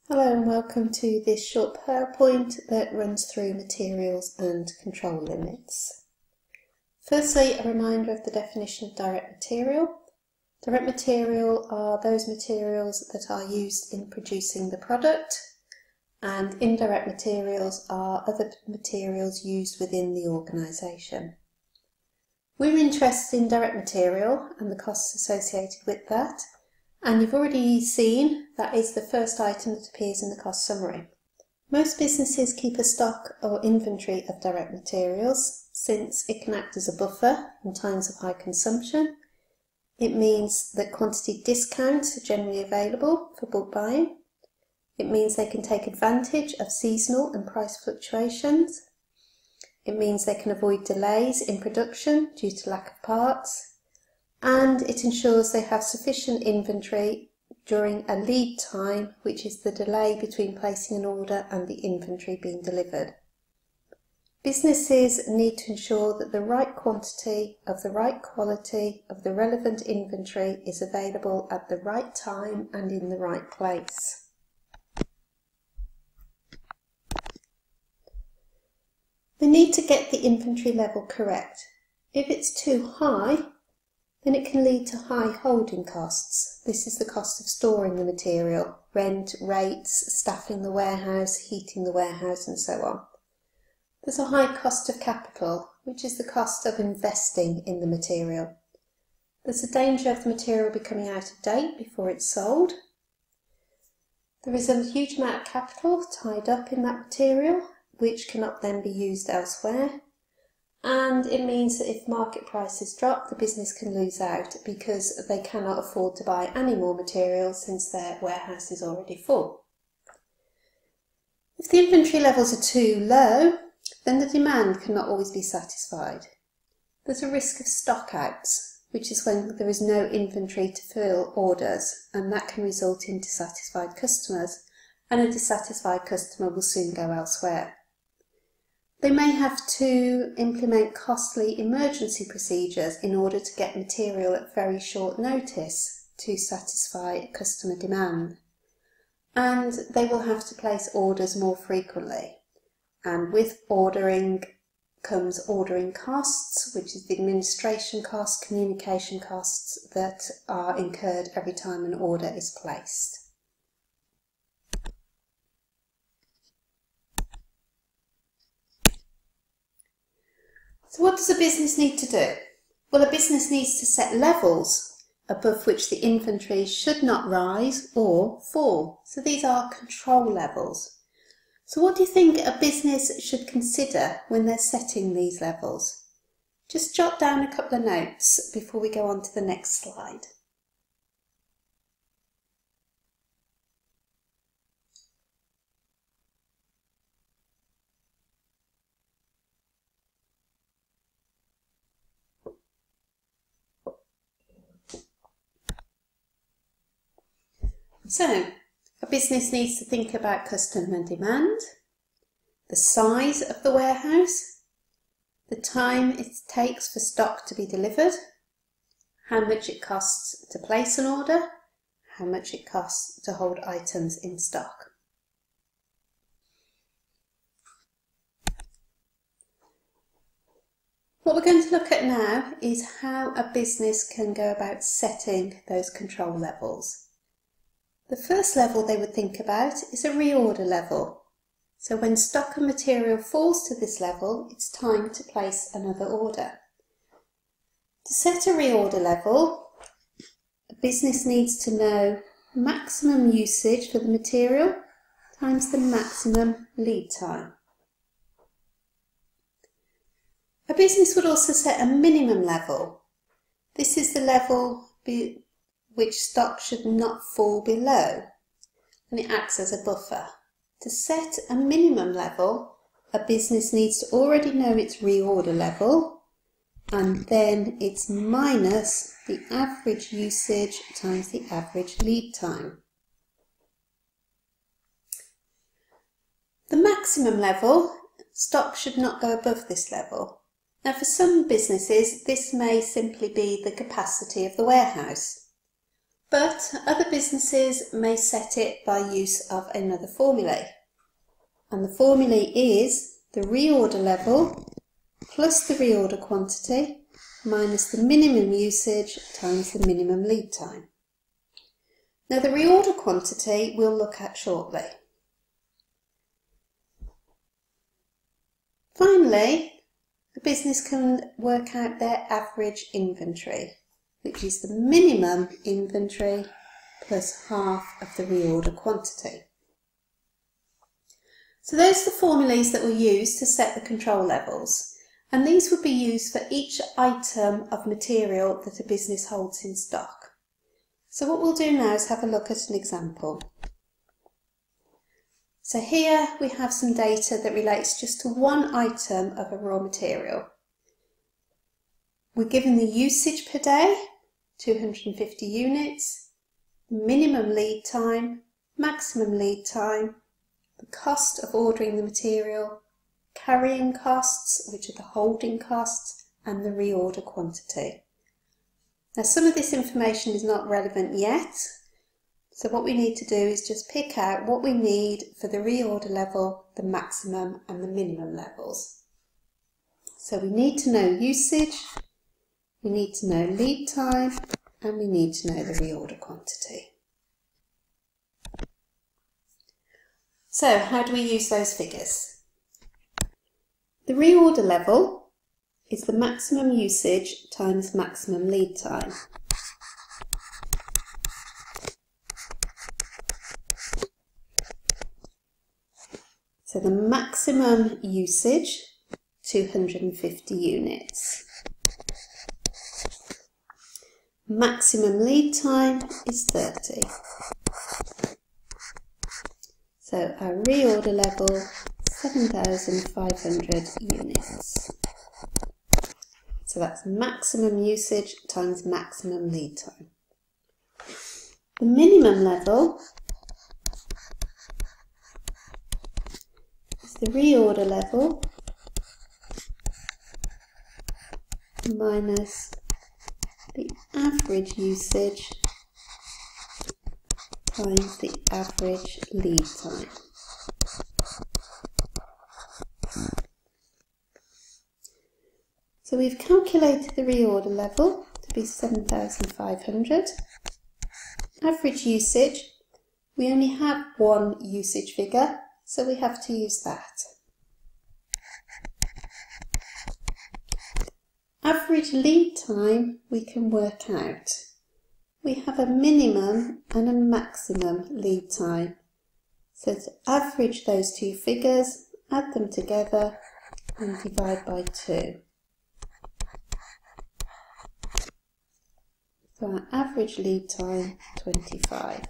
Hello and welcome to this short PowerPoint that runs through materials and control limits. Firstly, a reminder of the definition of direct material. Direct material are those materials that are used in producing the product, and indirect materials are other materials used within the organisation. We're interested in direct material and the costs associated with that. And you've already seen that is the first item that appears in the cost summary. Most businesses keep a stock or inventory of direct materials since it can act as a buffer in times of high consumption. It means that quantity discounts are generally available for bulk buying. It means they can take advantage of seasonal and price fluctuations. It means they can avoid delays in production due to lack of parts. And it ensures they have sufficient inventory during a lead time, which is the delay between placing an order and the inventory being delivered. Businesses need to ensure that the right quantity of the right quality of the relevant inventory is available at the right time and in the right place. They need to get the inventory level correct. If it's too high, then it can lead to high holding costs. This is the cost of storing the material, rent, rates, staffing the warehouse, heating the warehouse and so on. There's a high cost of capital, which is the cost of investing in the material. There's a danger of the material becoming out of date before it's sold. There is a huge amount of capital tied up in that material, which cannot then be used elsewhere. And it means that if market prices drop, the business can lose out because they cannot afford to buy any more material since their warehouse is already full. If the inventory levels are too low, then the demand cannot always be satisfied. There's a risk of stock outs, which is when there is no inventory to fill orders, and that can result in dissatisfied customers, and a dissatisfied customer will soon go elsewhere. They may have to implement costly emergency procedures in order to get material at very short notice to satisfy customer demand. And they will have to place orders more frequently. And with ordering comes ordering costs, which is the administration costs, communication costs that are incurred every time an order is placed. So what does a business need to do? Well, a business needs to set levels above which the inventory should not rise or fall. So these are control levels. So what do you think a business should consider when they're setting these levels? Just jot down a couple of notes before we go on to the next slide. So, a business needs to think about customer demand, the size of the warehouse, the time it takes for stock to be delivered, how much it costs to place an order, how much it costs to hold items in stock. What we're going to look at now is how a business can go about setting those control levels. The first level they would think about is a reorder level. So when stock and material falls to this level, it's time to place another order. To set a reorder level, a business needs to know maximum usage for the material times the maximum lead time. A business would also set a minimum level. This is the level which stock should not fall below, and it acts as a buffer. To set a minimum level, a business needs to already know its reorder level, and then it's minus the average usage times the average lead time. The maximum level, stock should not go above this level. Now for some businesses, this may simply be the capacity of the warehouse. but other businesses may set it by use of another formulae. And the formulae is the reorder level plus the reorder quantity minus the minimum usage times the minimum lead time. Now the reorder quantity we'll look at shortly. Finally, a business can work out their average inventory, which is the minimum inventory plus half of the reorder quantity. So those are the formulas that we'll use to set the control levels, and these would be used for each item of material that a business holds in stock. So what we'll do now is have a look at an example. So here we have some data that relates just to one item of a raw material. We're given the usage per day, 250 units, minimum lead time, maximum lead time, the cost of ordering the material, carrying costs, which are the holding costs, and the reorder quantity. Now some of this information is not relevant yet, so what we need to do is just pick out what we need for the reorder level, the maximum and the minimum levels. So we need to know usage, we need to know lead time, and we need to know the reorder quantity. So how do we use those figures? The reorder level is the maximum usage times maximum lead time. So the maximum usage, 250 units. Maximum lead time is 30. So our reorder level, 7,500 units. So that's maximum usage times maximum lead time. The minimum level is the reorder level minus the average usage times the average lead time. So we've calculated the reorder level to be 7,500. Average usage, we only have one usage figure, so we have to use that. Average lead time we can work out. We have a minimum and a maximum lead time. So to average those two figures, add them together and divide by 2. So our average lead time, 25.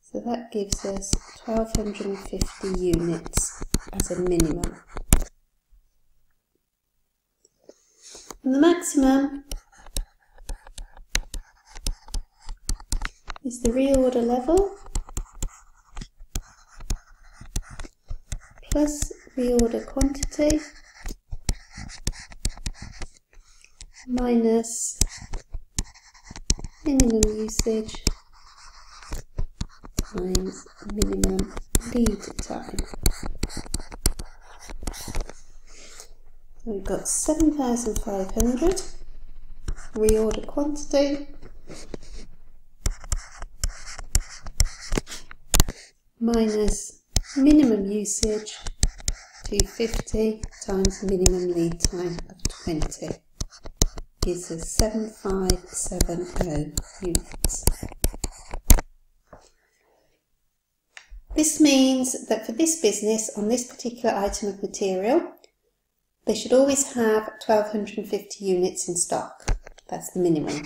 So that gives us 1,250 units as a minimum. And the maximum is the reorder level plus reorder quantity minus minimum usage times minimum lead time. So we've got 7,500 reorder quantity minus minimum usage 250 times minimum lead time of 20 gives us 7,570 units. This means that for this business on this particular item of material, they should always have 1,250 units in stock. That's the minimum.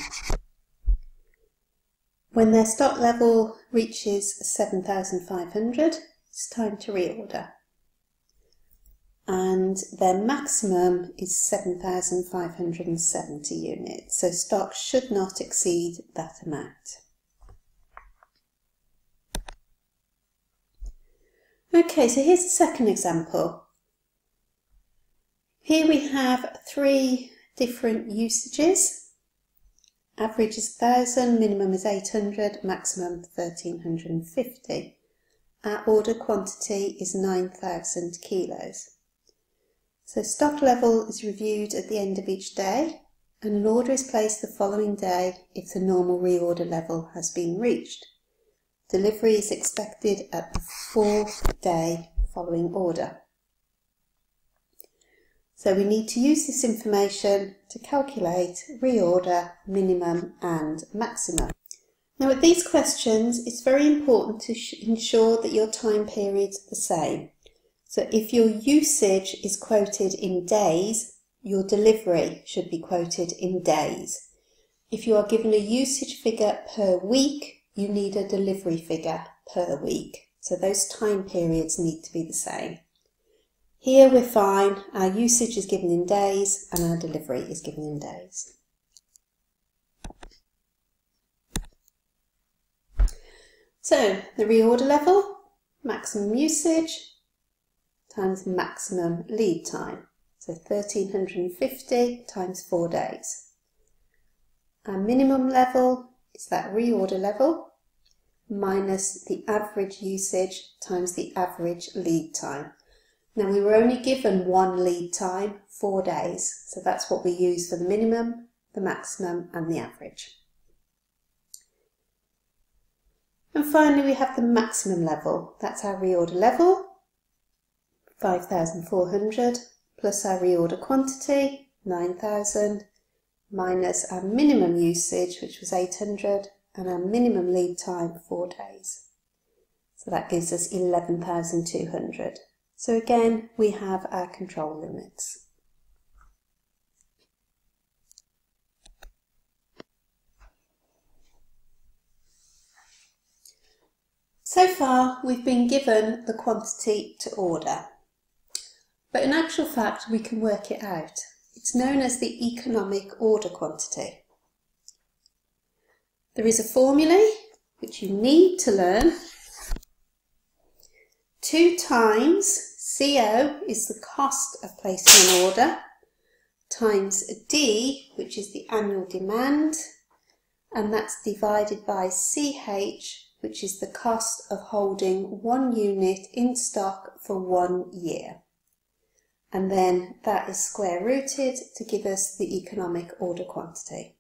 When their stock level reaches 7,500, it's time to reorder. And their maximum is 7,570 units, so stock should not exceed that amount. Okay, so here's the second example. Here we have 3 different usages, Average is 1,000, minimum is 800, maximum 1,350. Our order quantity is 9,000 kilos. So stock level is reviewed at the end of each day, and an order is placed the following day if the normal reorder level has been reached. Delivery is expected at the 4th day following order. So we need to use this information to calculate reorder, minimum and maximum. Now with these questions, it's very important to ensure that your time periods are the same. So if your usage is quoted in days, your delivery should be quoted in days. If you are given a usage figure per week, you need a delivery figure per week. So those time periods need to be the same. Here we're fine, our usage is given in days and our delivery is given in days. So the reorder level, maximum usage times maximum lead time. So 1,350 times 4 days. Our minimum level is that reorder level minus the average usage times the average lead time. Now we were only given one lead time, 4 days, so that's what we use for the minimum, the maximum and the average. And finally we have the maximum level, that's our reorder level, 5,400 plus our reorder quantity, 9,000, minus our minimum usage, which was 800, and our minimum lead time, 4 days. So that gives us 11,200. So again, we have our control limits. So far, we've been given the quantity to order. But in actual fact, we can work it out. It's known as the economic order quantity. There is a formula which you need to learn. 2 times CO is the cost of placing an order, times D, which is the annual demand, and that's divided by CH, which is the cost of holding 1 unit in stock for 1 year. And then that is square rooted to give us the economic order quantity.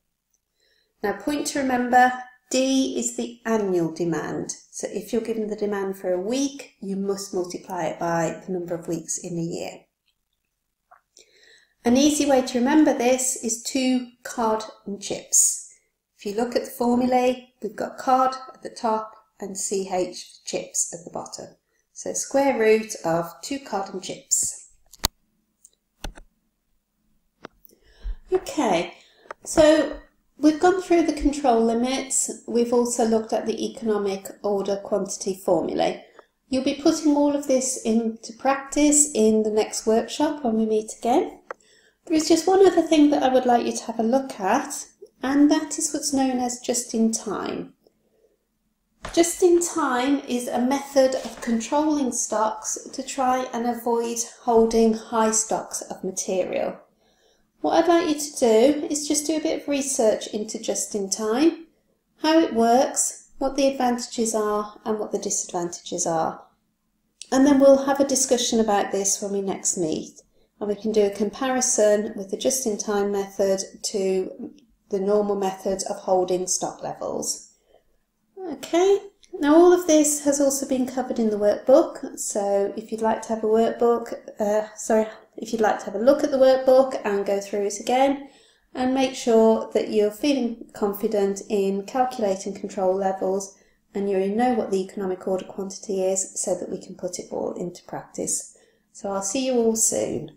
Now, point to remember, D is the annual demand. So if you're given the demand for a week, you must multiply it by the number of weeks in a year. An easy way to remember this is 2 cod and chips. If you look at the formulae, we've got cod at the top and CH chips at the bottom. So square root of 2 cod and chips. Okay, so we've gone through the control limits. We've also looked at the economic order quantity formulae. You'll be putting all of this into practice in the next workshop when we meet again. There is just one other thing that I would like you to have a look at, and that is what's known as just-in-time. Just-in-time is a method of controlling stocks to try and avoid holding high stocks of material. What I'd like you to do is just do a bit of research into just-in-time, how it works, what the advantages are and what the disadvantages are. And then we'll have a discussion about this when we next meet, and we can do a comparison with the just-in-time method to the normal methods of holding stock levels. Okay, now all of this has also been covered in the workbook, so if you'd like to have a workbook, if you'd like to have a look at the workbook and go through it again, and make sure that you're feeling confident in calculating control levels and you know what the economic order quantity is so that we can put it all into practice. So I'll see you all soon.